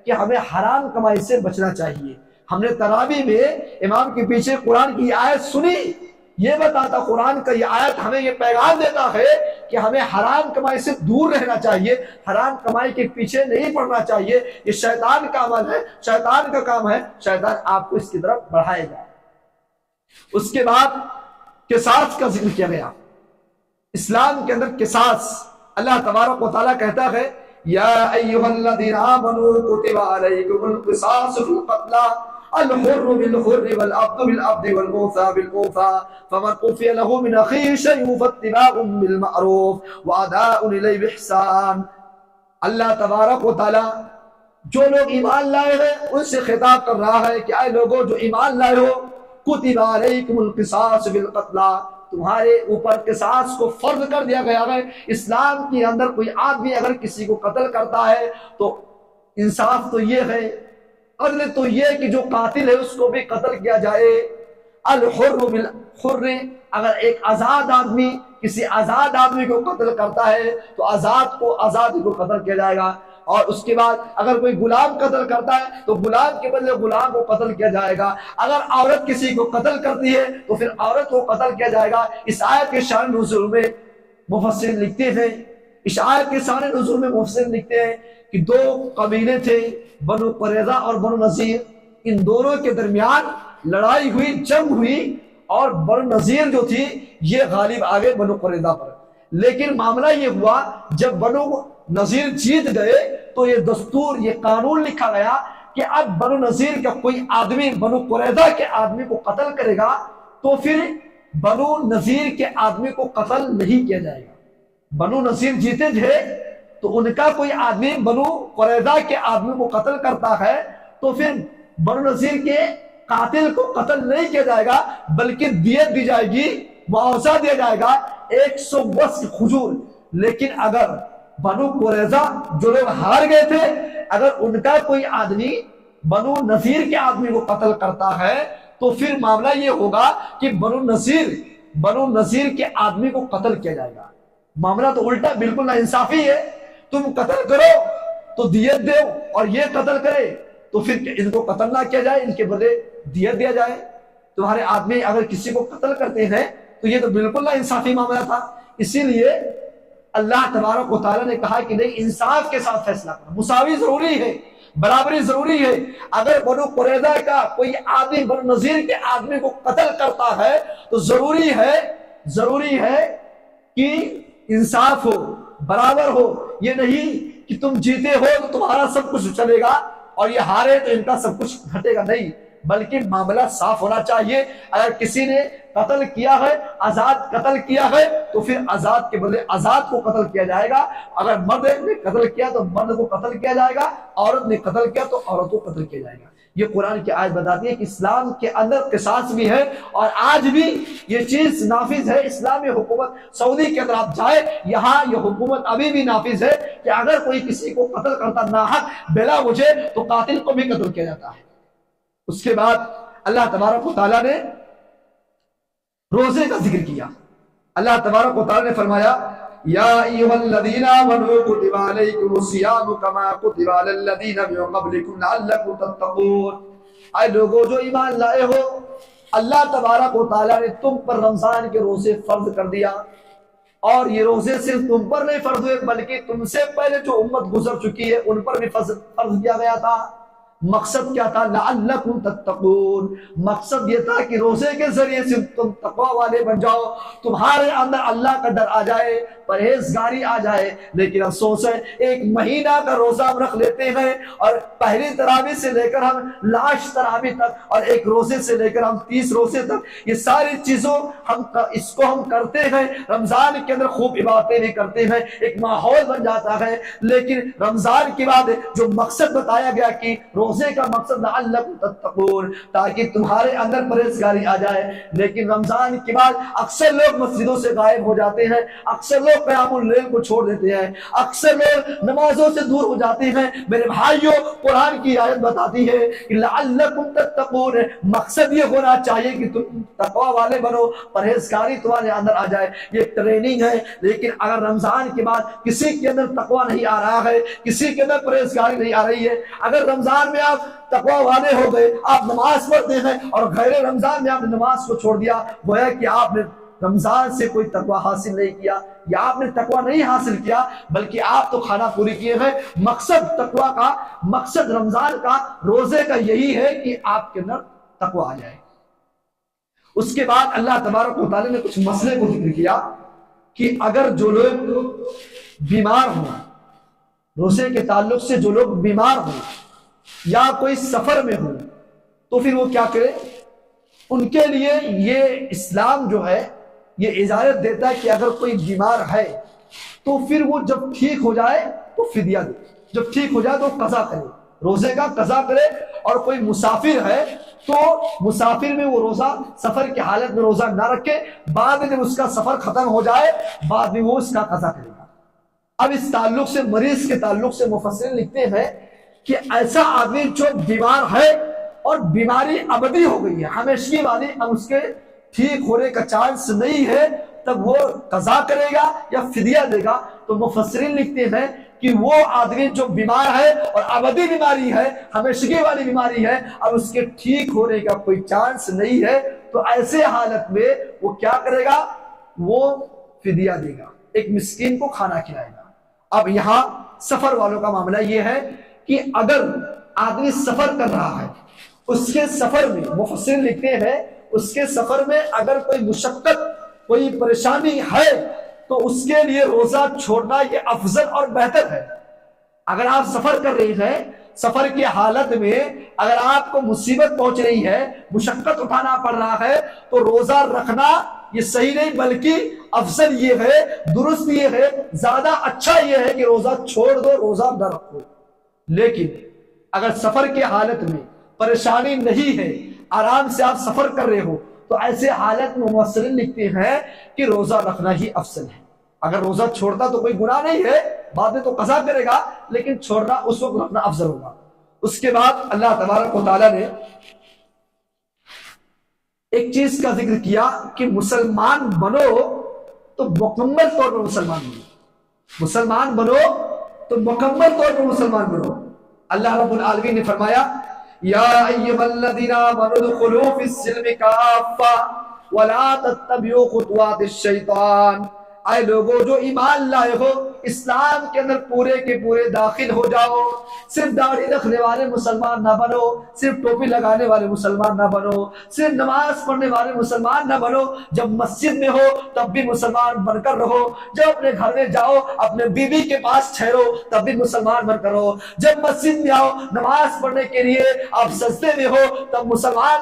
کہ ہمیں حرام کمائی سے بچنا چاہیے۔ ہم نے تراویح میں امام کے پیچھے قرآن کی آیت سنی، یہ بتاتا قرآن کا یہ آیت ہمیں یہ پیغام دیتا ہے کہ ہمیں حرام کمائی سے دور رہنا چاہیے، حرام کمائی کے پیچھے نہیں پڑنا چاہیے۔ یہ شیطان کا عمل ہے، شیطان کا کام ہے، شیطان آپ کو اس کی طرف بڑھائے گا۔ اس کے بعد قصاص کا ذکر کیا گیا۔ اسلام کے اندر قصاص، اللہ تبارک و تعالیٰ کہتا ہے یا ایھا الذین آمنوا کتب علیکم القصاص فی القتلی الحر بالحر والعبد بالعبد والانثى بالانثى فمن عفي له من اخيه شيء فاتباع بالمعروف واداء الیہ باحسان۔ اللہ تبارک و تعالیٰ جو لوگ ایمان لائے ہیں ان سے خطاب کر رہا ہے کہ اے لوگوں جو ایمان لائے ہو، کتب علیکم القصاص بالقتلی، تمہارے اوپر قصاص کو فرض کر دیا گیا ہے۔ اسلام کے اندر کوئی آدمی اگر کسی کو قتل کرتا ہے تو انصاف تو یہ ہے، عدل تو یہ کہ جو قاتل ہے اس کو بھی قتل کیا جائے۔ الحر بالحر، اگر ایک آزاد آدمی کسی آزاد آدمی کو قتل کرتا ہے تو آزاد کو قتل کیا جائے گا۔ اور اس کے بعد اگر کوئی غلام قتل کرتا ہے تو غلام کے بدلے غلام کو قتل کیا جائے گا۔ اگر عورت کسی کو قتل کرتی ہے تو پھر عورت کو قتل کیا جائے گا۔ اس آیت کے شان نزول میں مفسرین لکھتے ہیں، اس آیت کے شان نزول میں مفسرین لکھتے ہیں کہ دو قبیلے تھے، بنو قریظہ اور بنو نذیر، ان دونوں کے درمیان لڑائی ہوئی، جنگ ہوئی، اور بنو نذیر جو تھی یہ غالب آ گئے بنو قریظہ پر۔ لیکن معاملہ یہ ہوا جب بنو نذیر جیت گئے تو یہ دستور، یہ قانون لکھا گیا کہ اب بنو نذیر کا کوئی آدمی بنو قریظہ کے آدمی کو قتل کرے گا تو پھر بنو نذیر کے آدمی کو قتل نہیں کیا جائے گا۔ بنو نذیر جیتے تھے تو ان کا کوئی آدمی بنو قریظہ کے آدمی کو قتل کرتا ہے تو پھر بنو نذیر کے قاتل کو قتل نہیں کیا جائے گا، بلکہ دیت دی جائے گی، معاوضہ دیا جائے گا 100 وسق کھجور۔ لیکن اگر بنو قریظہ جو لوگ ہار گئے تھے، اگر ان کا کوئی آدمی بنو نذیر کے آدمی کو قتل کرتا ہے تو پھر معاملہ یہ ہوگا کہ بنو نذیر کے آدمی کو قتل کیا جائے گا۔ معاملہ تو الٹا، بالکل ناانصافی ہے، تم قتل کرو تو دیت دو، اور یہ قتل کرے تو پھر ان کو قتل نہ کیا جائے، ان کے بدلے دیت دیا جائے۔ تمہارے آدمی اگر کسی کو قتل کرتے ہیں تو یہ تو بالکل ناانصافی معاملہ تھا۔ اسی لیے اللہ تبارک و تعالیٰ نے کہا کہ نہیں، انصاف کے ساتھ فیصلہ کرو، مساوی ضروری ہے، برابری ضروری ہے۔ اگر بنو قریظہ کا کوئی آدمی بنو نذیر کے آدمی کو قتل کرتا ہے تو ضروری ہے کہ انصاف ہو، برابر ہو۔ یہ نہیں کہ تم جیتے ہو تو تمہارا سب کچھ چلے گا اور یہ ہارے تو ان کا سب کچھ گھٹے گا، نہیں، بلکہ معاملہ صاف ہونا چاہیے۔ اگر کسی نے قتل کیا ہے، آزاد قتل کیا ہے، تو پھر آزاد کے بدلے آزاد کو قتل کیا جائے گا۔ اگر مرد نے قتل کیا تو مرد کو قتل کیا جائے گا، عورت نے قتل کیا تو عورت کو قتل کیا جائے گا۔ یہ قرآن کی آیت بتاتی ہے کہ اسلام کے اندر قصاص بھی ہے، اور آج بھی یہ چیز نافذ ہے۔ اسلامی حکومت سعودی کے اندر آپ جائے، یہاں یہ حکومت ابھی بھی نافذ ہے کہ اگر کوئی کسی کو قتل کرتا ناحق بلا وجہ تو قاتل کو بھی قتل کیا جاتا ہے۔ اس کے بعد اللہ تبارک و تعالیٰ نے روزے کا ذکر کیا۔ اللہ تبارک و تعالیٰ نے فرمایا یا ایھا الذین آمنوا کتب علیکم الصیام کما کتب علی الذین من قبلکم لعلکم تتقون۔ اے لوگوں جو ایمان لائے ہو، اللہ تبارک و تعالیٰ نے تم پر رمضان کے روزے فرض کر دیا، اور یہ روزے صرف تم پر نہیں فرض ہوئے بلکہ تم سے پہلے جو امت گزر چکی ہے ان پر بھی فرض کیا گیا تھا۔ مقصد کیا تھا؟ لعلکم تتقون۔ مقصد یہ تھا کہ روزے کے ذریعے سے تم تقوی والے بن جاؤ، تمہارے اندر اللہ کا ڈر آ جائے، پرہیزگاری آ جائے۔ لیکن افسوس ہے، ایک مہینہ کا روزہ ہم رکھ لیتے ہیں، اور پہلی تراویح سے لے کر ہم لاش تراویح تک، اور ایک روزے سے لے کر ہم 30 روزے تک، یہ ساری چیزوں اس کو ہم کرتے ہیں۔ رمضان کے اندر خوب عبادتیں بھی کرتے ہیں، ایک ماحول بن جاتا ہے، لیکن رمضان کے بعد جو مقصد بتایا گیا کہ روزے کا مقصد لعلکم تتقون، تاکہ تمہارے اندر پرہیزگاری آ جائے۔ لیکن رمضان کے بعد اکثر لوگ مسجدوں سے غائب ہو جاتے ہیں، اکثر لوگ قیام اللیل کو چھوڑ دیتے ہیں، اکثر لوگ نمازوں سے دور ہو جاتے ہیں۔ میرے بھائیوں، قرآن کی آیت بتاتی ہے کہ لعلکم تتقون، مقصد یہ ہونا چاہیے کہ تم تقوی والے بنو، پرہیزگاری تمہارے اندر آ جائے۔ یہ ٹریننگ ہے، لیکن اگر رمضان کے بعد کسی کے اندر تقوی نہیں آ رہا ہے، کسی کے اندر پرہیزگاری نہیں آ رہی ہے، اگر رمضان میں آپ تقوی والے ہو گئے، آپ نماز پڑھتے ہیں، اور غیر رمضان میں آپ نے نماز کو چھوڑ دیا، گویا کہ آپ نے رمضان سے کوئی تقوی حاصل نہیں کیا، یا آپ نے تقوی نہیں حاصل کیا بلکہ آپ تو کھانا پوری کیے ہیں۔ مقصد تقوی کا، مقصد رمضان کا، روزے کا یہی ہے کہ آپ کے اندر تقوی آ جائے۔ اس کے بعد اللہ تبارک و تعالیٰ نے کچھ مسئلے کو ذکر کیا کہ اگر جو لوگ بیمار ہوں، روزے کے تعلق سے جو لوگ بیمار ہوں یا کوئی سفر میں ہوں تو پھر وہ کیا کرے؟ ان کے لیے یہ اسلام جو ہے یہ اجازت دیتا ہے کہ اگر کوئی بیمار ہے تو پھر وہ جب ٹھیک ہو جائے تو فدیہ دے، جب ٹھیک ہو جائے تو قضا کرے، روزے کا قضا کرے۔ اور کوئی مسافر ہے تو مسافر میں وہ روزہ، سفر کی حالت میں روزہ نہ رکھے، بعد میں جب اس کا سفر ختم ہو جائے بعد میں وہ اس کا قضا کرے گا۔ اب اس تعلق سے، مریض کے تعلق سے مفسرین لکھتے ہیں کہ ایسا آدمی جو بیمار ہے اور بیماری ابدی ہو گئی ہے، ہمیشگی والی، اب اس کے ٹھیک ہونے کا چانس نہیں ہے، تب وہ قضا کرے گا یا فدیہ دے گا۔ تو مفسرین لکھتے ہیں کہ وہ آدمی جو بیمار ہے اور ابدی بیماری ہے، ہمیشگی والی بیماری ہے، اب اس کے ٹھیک ہونے کا کوئی چانس نہیں ہے، تو ایسے حالت میں وہ کیا کرے گا؟ وہ فدیہ دے گا، ایک مسکین کو کھانا کھلائے گا۔ اب یہاں سفر والوں کا معاملہ یہ ہے کہ اگر آدمی سفر کر رہا ہے، اس کے سفر میں، مفسرین لکھتے ہیں، اس کے سفر میں اگر کوئی مشقت، کوئی پریشانی ہے تو اس کے لیے روزہ چھوڑنا یہ افضل اور بہتر ہے۔ اگر آپ سفر کر رہے ہیں، سفر کی حالت میں اگر آپ کو مصیبت پہنچ رہی ہے، مشقت اٹھانا پڑ رہا ہے، تو روزہ رکھنا یہ صحیح نہیں، بلکہ افضل یہ ہے، درست یہ ہے، زیادہ اچھا یہ ہے کہ روزہ چھوڑ دو، روزہ نہ رکھو۔ لیکن اگر سفر کے حالت میں پریشانی نہیں ہے، آرام سے آپ سفر کر رہے ہو، تو ایسے حالت میں مفسرین لکھتے ہیں کہ روزہ رکھنا ہی افضل ہے۔ اگر روزہ چھوڑتا تو کوئی گناہ نہیں ہے، بعد میں تو قضا کرے گا، لیکن چھوڑنا اس وقت رکھنا افضل ہوگا۔ اس کے بعد اللہ تبارک و تعالیٰ نے ایک چیز کا ذکر کیا کہ مسلمان بنو تو مکمل طور پر مسلمان بنو، مسلمان بنو تو مکمل طور پر مسلمان بنو۔ اللہ رب العالمین نے فرمایا یا ایھا الذین آمنوا ادخلوا فی السلم کافہ ولا تتبعوا خطوات الشیطان، اے لوگو جو ایمان لائے ہو اسلام کے اندر پورے کے پورے داخل ہو جاؤ، صرف داڑھی رکھنے والے مسلمان نہ بنو، صرف ٹوپی لگانے والے مسلمان نہ بنو، صرف نماز پڑھنے والے مسلمان نہ بنو، جب مسجد میں ہو تب بھی مسلمان بن کر رہو، جب اپنے گھر میں جاؤ اپنے بیوی کے پاس ٹھہرو تب بھی مسلمان بن کر رہو، جب مسجد میں آؤ نماز پڑھنے کے لیے آپ سجدے میں ہو تب مسلمان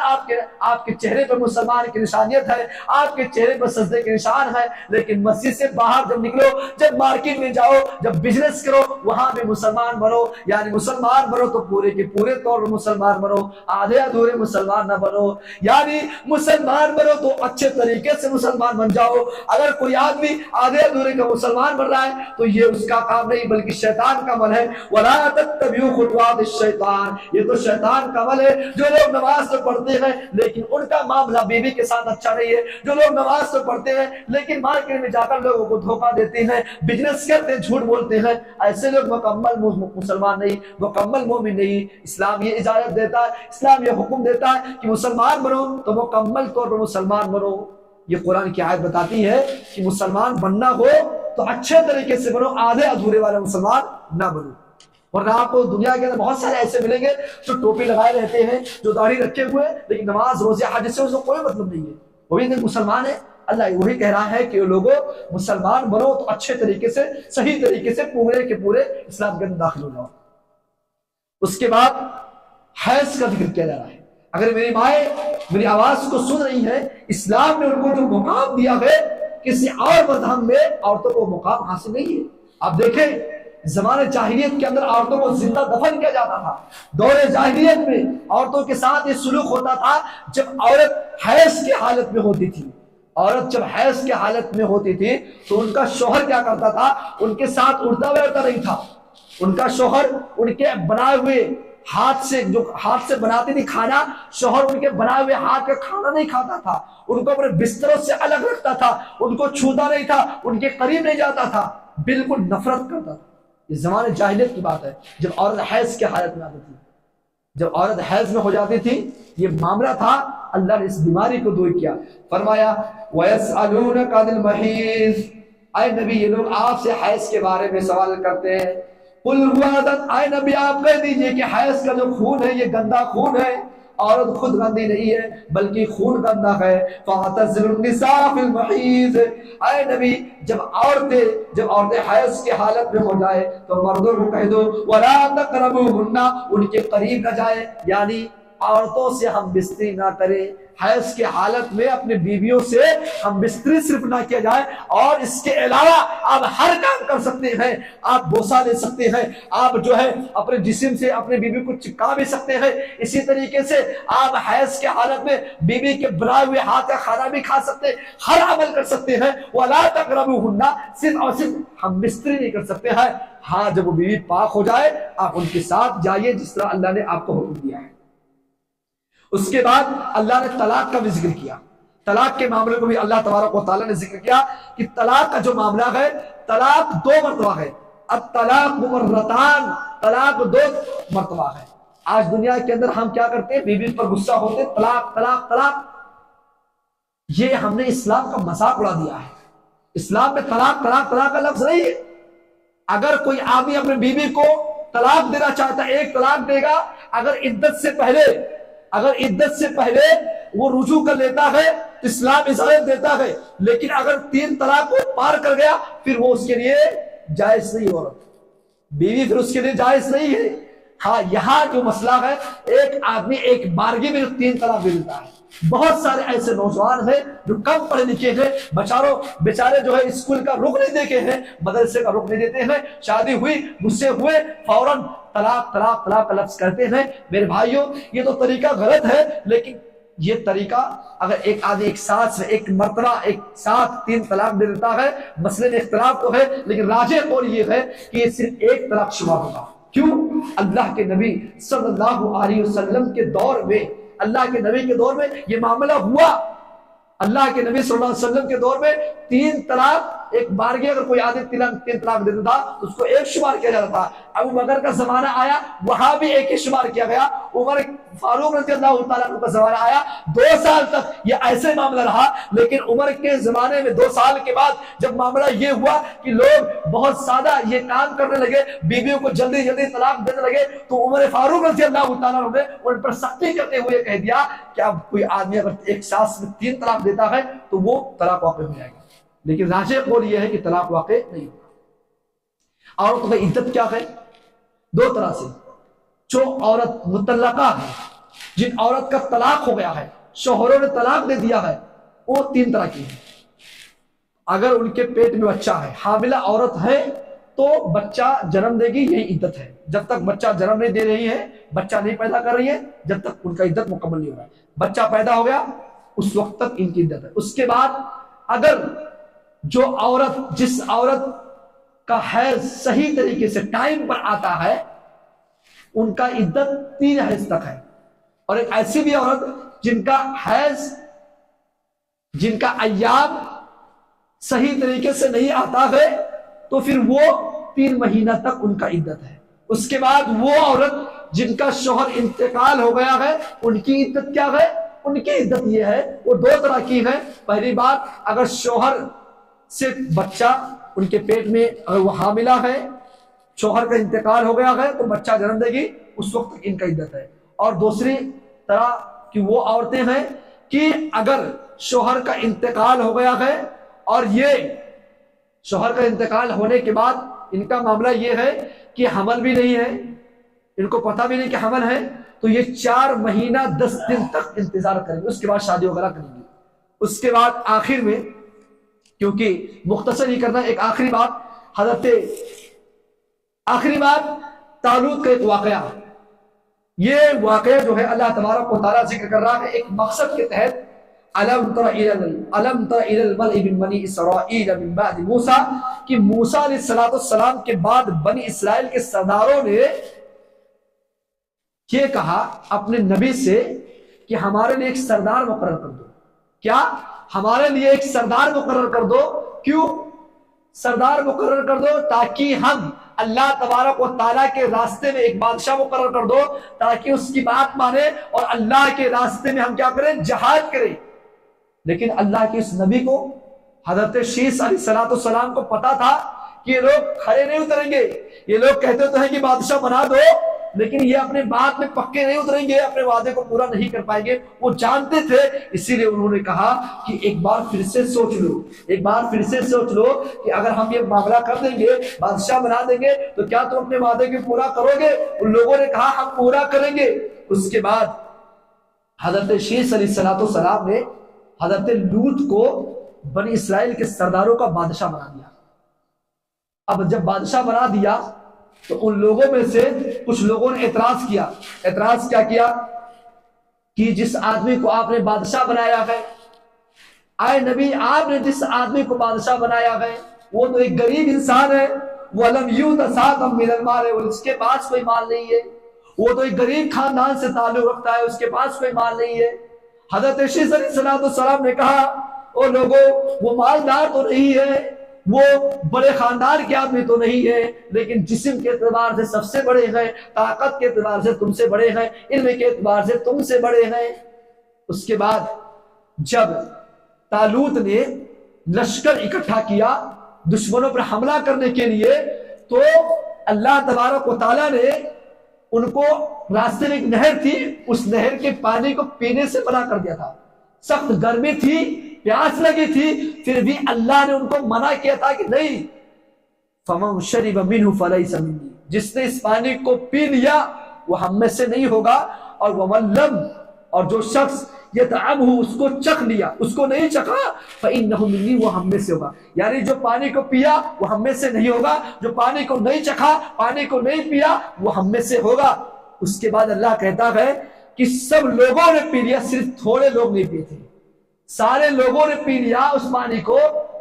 آپ کے چہرے پر مسلمان کی نشانیت ہے، آپ کے چہرے پر سجدے کے نشان ہے، لیکن مسجد سے باہر جب نکلو، جب مارکیٹ میں جاؤ، جب بزنس کرو، وہاں بھی مسلمان بنو، یعنی مسلمان بنو تو پورے کے پورے طور پر مسلمان بنو، آدھے ادھورے مسلمان نہ بنو، یعنی مسلمان بنو تو اچھے طریقے سے مسلمان بن جاؤ۔ اگر کوئی آدمی آدھے ادھورے کا مسلمان بن رہا ہے تو یہ اس کا کام نہیں بلکہ شیطان کا عمل ہے۔ وَلَا تَتَّبِعُوا خُطُوَاتِ الشَّيْطَانِ، یہ تو شیطان کا عمل ہے۔ جو لوگ نماز تو پڑھتے ہیں لیکن ان کا معاملہ بیوی کے ساتھ اچھا نہیں ہے، جو لوگ نماز تو پڑھتے ہیں لیکن مارکیٹ میں جا کر لوگوں کو دھوکہ دیتے ہیں، بزنس کرتے ہیں، جھوٹ بولتے ہیں، ایسے لوگ مکمل مسلمان نہیں، مکمل مومن نہیں۔ اسلام یہ اجازت دیتا ہے، اسلام یہ حکم دیتا ہے کہ مسلمان بنو تو مکمل طور پر مسلمان بنو۔ یہ قرآن کی آیت بتاتی ہے کہ مسلمان بننا ہو تو اچھے طریقے سے بنو، آدھے ادھورے والے مسلمان نہ بنو۔ ورنہ آپ کو دنیا کے اندر بہت سارے ایسے ملیں گے جو ٹوپی لگائے رہتے ہیں، جو داڑھی رکھے ہوئے لیکن نماز روزے حج سے اسے کوئی مطلب نہیں ہے، وہ بھی مسلمان ہے۔ اللہ وہی کہہ رہا ہے کہ لوگوں مسلمان بنو تو اچھے طریقے سے، صحیح طریقے سے پورے کے پورے اسلام کے اندر داخل ہو جاؤ۔ اس کے بعد حیض کا ذکر کیا جا رہا ہے۔ اگر میری مائیں میری آواز کو سن رہی ہیں، اسلام نے ان کو جو مقام دیا ہے کسی اور مذہب میں عورتوں کو مقام حاصل نہیں ہے۔ آپ دیکھیں زمانے جاہلیت کے اندر عورتوں کو زندہ دفن کیا جاتا تھا۔ دور جاہلیت میں عورتوں کے ساتھ یہ سلوک ہوتا تھا جب عورت حیض کی حالت میں ہوتی تھی۔ عورت جب حیض کی حالت میں ہوتی تھی تو ان کا شوہر کیا کرتا تھا، ان کے ساتھ اٹھتا بیٹھتا نہیں تھا۔ ان کا شوہر ان کے بنائے ہوئے ہاتھ سے، جو ہاتھ سے بناتی تھی کھانا، شوہر ان کے بنائے ہوئے ہاتھ کا کھانا نہیں کھاتا تھا، ان کو اپنے بستروں سے الگ رکھتا تھا، ان کو چھوتا نہیں تھا، ان کے قریب نہیں جاتا تھا، بالکل نفرت کرتا تھا۔ یہ زمانے جاہلیت کی بات ہے، جب عورت حیض کی حالت میں آتی تھی، جب عورت حیض میں ہو جاتی تھی، یہ معاملہ تھا۔ اللہ نے اس بیماری کو دور کیا، فرمایا وَيَسْأَلُونَكَ عَنِ الْمَحِيضِ، اے نبی یہ لوگ آپ سے حیض کے بارے میں سوال کرتے ہیں۔ قُلْ هُوَ أَذًى، اے نبی آپ کہہ دیجئے کہ حیض کا جو خون ہے یہ گندا خون ہے، عورت خود گندی نہیں ہے بلکہ خون گندا ہے۔ فَاعْتَزِلُوا النِّسَاءَ فِي الْمَحِيضِ، اے نبی جب عورتیں حیض کی حالت میں ہو جائے تو مردوں کو کہہ دو وَلَا تَقْرَبُوهُنَّ، ان کے قریب نہ جائے، یعنی عورتوں سے ہم بستری نہ کریں۔ حیض کی حالت میں اپنی بیویوں سے ہم بستری صرف نہ کیا جائے، اور اس کے علاوہ آپ ہر کام کر سکتے ہیں، آپ بوسہ لے سکتے ہیں، آپ جو ہے اپنے جسم سے اپنے بیوی کو چپکا بھی سکتے ہیں، اسی طریقے سے آپ حیض کی حالت میں بیوی کے بنائے ہوئے ہاتھ کا کھانا بھی کھا سکتے ہیں، ہر عمل کر سکتے ہیں۔ وَلَا تَقْرَبُوهُنَّ، صرف اور صرف ہم بستری نہیں کر سکتے ہیں۔ ہاں جب وہ بیوی پاک ہو جائے آپ ان کے ساتھ جائیے جس طرح اللہ نے آپ کو حکم دیا ہے۔ اس کے بعد اللہ نے طلاق کا بھی ذکر کیا۔ طلاق کے معاملے کو بھی اللہ تبارک و تعالیٰ نے ذکر کیا کہ طلاق کا جو معاملہ ہے، طلاق دو مرتبہ ہے۔ الطلاق مرتان، طلاق دو مرتبہ ہے۔ آج دنیا کے اندر ہم کیا کرتے ہیں، بیوی پر غصہ ہوتے طلاق طلاق طلاق، یہ ہم نے اسلام کا مذاق اڑا دیا ہے۔ اسلام میں طلاق طلاق طلاق کا لفظ نہیں ہے۔ اگر کوئی آدمی اپنے بیوی کو طلاق دینا چاہتا ہے، ایک طلاق دے گا، اگر عدت سے پہلے وہ رجوع کر لیتا ہے تو اسلام اجازت دیتا ہے، لیکن اگر 3 طلاق کو پار کر گیا پھر وہ اس کے لیے جائز نہیں، عورت بیوی پھر اس کے لیے جائز نہیں ہے۔ ہاں یہاں جو مسئلہ ہے ایک آدمی ایک بارگی میں 3 طلاق دے دیتا ہے. بہت سارے ایسے نوجوان ہیں جو کم پڑھے لکھے ہیں, بیچارے جو ہے اسکول کا رخ نہیں دیکھے ہیں, مدرسے کا رخ نہیں دیتے ہیں, شادی ہوئی غصے ہوئے فوراً طلاق طلاق طلاق کا لفظ کرتے ہیں. میرے بھائیوں یہ تو طریقہ غلط ہے, لیکن یہ طریقہ اگر ایک آدمی ایک ساتھ سے ایک مرتبہ ایک ساتھ 3 طلاق دے دیتا ہے, مسئلے میں اختلاف تو ہے لیکن راجح قول یہ ہے کہ یہ صرف 1 طلاق شمار ہوگا. کیوں؟ اللہ کے نبی صلی اللہ علیہ وسلم کے دور میں, اللہ کے نبی کے دور میں یہ معاملہ ہوا. اللہ کے نبی صلی اللہ علیہ وسلم کے دور میں 3 طلاق ایک بارگی اگر کوئی آدمی 3 طلاق دیتا تھا تو اس کو 1 شمار کیا جاتا تھا. ابو بکر کا زمانہ آیا, وہاں بھی 1 ہی شمار کیا گیا. عمر فاروق رضی اللہ تعالیٰ عنہ کا زمانہ آیا, 2 سال تک یہ ایسے معاملہ رہا. لیکن عمر کے زمانے میں 2 سال کے بعد جب معاملہ یہ ہوا کہ لوگ بہت سادہ یہ کام کرنے لگے, بیویوں کو جلدی جلدی طلاق دینے لگے, تو عمر فاروق رضی اللہ تعالیٰ عنہ نے ان پر سختی کرتے ہوئے کہہ دیا کہ اب کوئی آدمی اگر ایک ساتھ میں 3 طلاق دیتا ہے تو وہ طلاق واقع ہو جائے گا. لیکن راجح قول یہ ہے کہ طلاق واقع نہیں ہوگا. عورت کی عدت کیا ہے؟ 2 طرح سے. جو عورت مطلقہ ہے, جن عورت کا طلاق ہو گیا ہے, شوہروں نے طلاق دے دیا ہے, وہ 3 طرح کی ہے. اگر ان کے پیٹ میں بچہ ہے, حاملہ عورت ہے, تو بچہ جنم دے گی, یہی عدت ہے. جب تک بچہ جنم نہیں دے رہی ہے, بچہ نہیں پیدا کر رہی ہے, جب تک ان کا عدت مکمل نہیں ہو رہا ہے. بچہ پیدا ہو گیا اس وقت تک ان کی عدت ہے. اس کے بعد اگر جو عورت, جس عورت کا حیض صحیح طریقے سے ٹائم پر آتا ہے, ان کا عدت 3 حیض تک ہے. اور ایک ایسی بھی عورت جن کا حیض, جن کا ایام صحیح طریقے سے نہیں آتا ہے, تو پھر وہ 3 مہینہ تک ان کا عدت ہے. اس کے بعد وہ عورت جن کا شوہر انتقال ہو گیا ہے, ان کی عدت کیا ہے؟ ان کی عدت یہ ہے, وہ 2 طرح کی ہے. پہلی بات, اگر شوہر سے بچہ ان کے پیٹ میں, اگر وہ حاملہ ہے, شوہر کا انتقال ہو گیا ہے, تو بچہ جنم دے گی, اس وقت ان کا عدت ہے. اور دوسری طرح کی وہ عورتیں ہیں کہ اگر شوہر کا انتقال ہو گیا ہے اور یہ شوہر کا انتقال ہونے کے بعد ان کا معاملہ یہ ہے کہ حمل بھی نہیں ہے, ان کو پتہ بھی نہیں کہ حمل ہے, تو یہ 4 مہینہ 10 دن تک انتظار کریں گے, اس کے بعد شادی وغیرہ کریں گے. اس کے بعد آخر میں, کیونکہ مختصر ہی کرنا, ایک آخری بات طالوت کا ایک واقعہ. یہ واقعہ جو ہے اللہ تبارک و تعالیٰ ذکر کر رہا ہے ایک مقصد کے تحت. الم تر الى الملئ من بنی اسرائیل من بعد موسیٰ, کہ موسیٰ علیہ السلام کے بعد بنی اسرائیل کے سرداروں نے یہ کہا اپنے نبی سے کہ ہمارے لیے ایک سردار مقرر کر دو. کیا؟ ہمارے لیے ایک سردار مقرر کر دو. کیوں سردار مقرر کر دو؟ تاکہ ہم اللہ تبارک و تعالیٰ کے راستے میں ایک بادشاہ مقرر کر دو, تاکہ اس کی بات مانے اور اللہ کے راستے میں ہم کیا کریں؟ جہاد کریں. لیکن اللہ کے اس نبی کو, حضرت شیس علیہ السلام کو پتا تھا کہ یہ لوگ کھڑے نہیں اتریں گے. یہ لوگ کہتے تو ہیں کہ بادشاہ بنا دو, لیکن یہ اپنے بات میں پکے نہیں اتریں گے, اپنے وعدے کو پورا نہیں کر پائیں گے. وہ جانتے تھے, اسی لیے انہوں نے کہا کہ ایک بار پھر سے سوچ لو کہ اگر ہم یہ معاملہ کر دیں گے, بادشاہ بنا دیں گے, تو کیا تم اپنے وعدے کو پورا کرو گے؟ ان لوگوں نے کہا ہم پورا کریں گے. اس کے بعد حضرت شیس علیہ السلام نے حضرت لوط کو بنی اسرائیل کے سرداروں کا بادشاہ بنا دیا. اب جب بادشاہ بنا دیا تو ان لوگوں میں سے کچھ لوگوں نے اعتراض کیا. اعتراض کیا کیا؟ کہ جس آدمی کو آپ نے بادشاہ بنایا ہے, آئے نبی آپ نے جس آدمی کو بادشاہ بنایا ہے وہ تو ایک غریب انسان ہے, وَلَمْ يُؤْتَ سَعَةً مِّنَ الْمَالِ, اور اس کے پاس کوئی مال نہیں ہے. وہ تو ایک غریب خاندان سے تعلق رکھتا ہے, اس کے پاس کوئی مال نہیں ہے. حضرت شیس علیہ السلام نے کہا او لوگوں, وہ مالدار تو نہیں ہے, وہ بڑے خاندان کے آدمی تو نہیں ہے, لیکن جسم کے اعتبار سے سب سے بڑے ہیں, طاقت کے اعتبار سے تم سے بڑے ہیں, علم کے اعتبار سے تم سے بڑے ہیں. اس کے بعد جب طالوت نے لشکر اکٹھا کیا دشمنوں پر حملہ کرنے کے لیے, تو اللہ تبارک و تعالیٰ نے ان کو راستے میں ایک نہر تھی, اس نہر کے پانی کو پینے سے منع کر دیا تھا. سخت گرمی تھی, پیاس لگی تھی, پھر بھی اللہ نے ان کو منع کیا تھا کہ نہیں, فَمَنْ شَرِبَ مِنْهُ فَلَيْسَ مِنِّي, جس نے اس پانی کو پی لیا وہ ہم میں سے نہیں ہوگا، اور وَمَلَّمْ اور جو شخص یطعمہ اس کو چکھ لیا، اس کو نہیں چکھا، فإنہ منی وہ ہم میں سے ہوگا، یعنی جو پانی کو پیا وہ ہم میں سے نہیں ہوگا، جو پانی کو نہیں چکھا، پانی کو نہیں پیا، وہ ہم میں سے ہوگا۔ اس کے بعد اللہ کہتا ہے کہ سب لوگوں نے پی لیا، صرف تھوڑے لوگ نہیں پیے تھے، سارے لوگوں نے پی لیا اس پانی کو،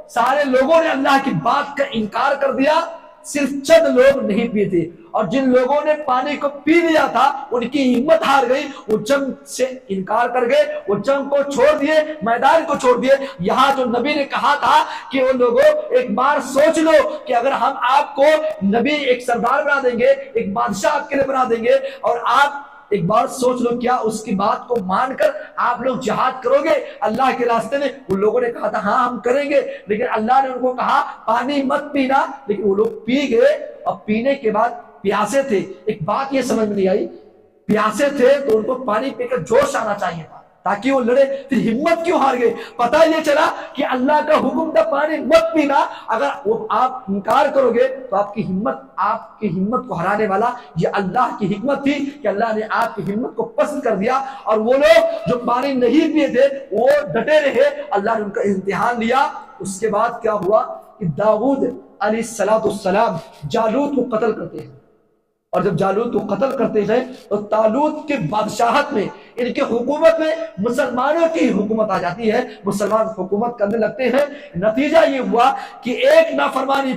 سارے لوگوں نے اللہ کی بات کا انکار کر دیا، صرف چند لوگ نہیں پیے تھے۔ اور جن لوگوں نے پانی کو پی لیا تھا ان کی ہمت ہار گئی، وہ جنگ سے انکار کر گئے، وہ جنگ کو چھوڑ دیے، میدان کو چھوڑ دیے۔ یہاں جو نبی نے کہا تھا کہ وہ لوگوں ایک بار سوچ لو کہ اگر ہم آپ کو نبی ایک سردار بنا دیں گے، ایک بادشاہ آپ کے لیے بنا دیں گے، اور آپ ایک بار سوچ لو کیا اس کی بات کو مان کر آپ لوگ جہاد کرو گے اللہ کے راستے میں؟ ان لوگوں نے کہا تھا ہاں ہم کریں گے، لیکن اللہ نے ان کو کہا پانی مت پینا، لیکن وہ لوگ پی گئے، اور پینے کے بعد پیاسے تھے۔ ایک بات یہ سمجھ میں نہیں آئی، پیاسے تھے تو ان کو پانی پی کر جوش آنا چاہیے تھا تاکہ وہ لڑے، پھر ہمت کیوں ہار گئے؟ پتہ یہ چلا کہ اللہ کا حکم تھا پانی مت پینا، اگر وہ آپ انکار کرو گے تو آپ کی ہمت کو ہرانے والا یہ اللہ کی حکمت تھی کہ اللہ نے آپ کی ہمت کو پسند کر دیا، اور وہ لوگ جو پانی نہیں پیے تھے وہ ڈٹے رہے، اللہ نے ان کا امتحان لیا۔ اس کے بعد کیا ہوا کہ داؤد علیہ السلام جالوت کو قتل کرتے ہیں، اور جب جالوت کو قتل کرتے ہیں تو طالوت کے بادشاہت میں، ان کے حکومت میں مسلمانوں کی حکومت آ جاتی ہے، مسلمان حکومت کرنے لگتے ہیں۔ نتیجہ یہ ہوا کہ ایک نافرمانی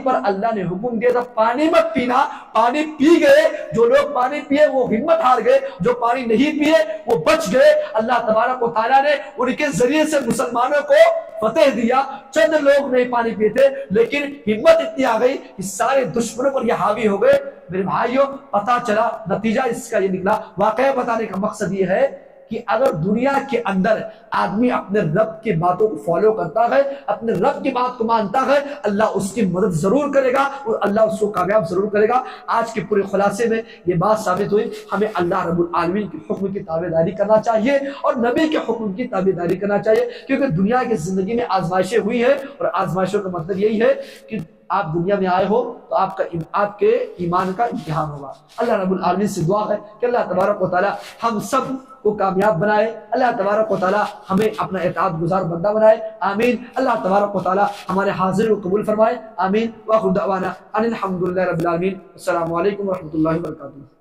پر اللہ نے حکم دیا تھا پانی مت پینا، پانی پی گئے، جو لوگ پانی پیے وہ ہمت ہار گئے، جو پانی نہیں پیے وہ بچ گئے۔ اللہ تبارک و تعالیٰ نے ان کے ذریعے سے مسلمانوں کو فتح دیا۔ چند لوگ نہیں پانی پیے تھے، لیکن ہمت اتنی آ گئی کہ سارے دشمنوں پر یہ حاوی ہو گئے۔ میرے بھائیوں، پتا چلا، نتیجہ اس کا یہ نکلا۔ واقعہ بتانے کا مقصد یہ ہے کہ اگر دنیا کے اندر آدمی اپنے رب کی باتوں کو فالو کرتا ہے، اپنے رب کی بات کو مانتا ہے، اللہ اس کی مدد ضرور کرے گا اور اللہ اس کو کامیاب ضرور کرے گا۔ آج کے پورے خلاصے میں یہ بات ثابت ہوئی، ہمیں اللہ رب العالمین کے حکم کی تابعداری کرنا چاہیے اور نبی کے حکم کی تابعداری کرنا چاہیے، کیونکہ دنیا کی زندگی میں آزمائشیں ہوئی ہیں، اور آزمائشوں کا مطلب یہی ہے کہ آپ دنیا میں آئے ہو تو آپ کے ایمان کا امتحان ہوگا۔ اللہ رب العالمین سے دعا ہے کہ اللہ تبارک و تعالی ہم سب کو کامیاب بنائے، اللہ تبارک و تعالی ہمیں اپنا اطاعت گزار بندہ بنائے، آمین۔ اللہ تبارک و تعالی ہمارے حاضر کو قبول فرمائے، آمین۔ وآخر دعوانا ان الحمد للہ رب العالمین۔ السلام علیکم ورحمۃ اللہ وبرکاتہ۔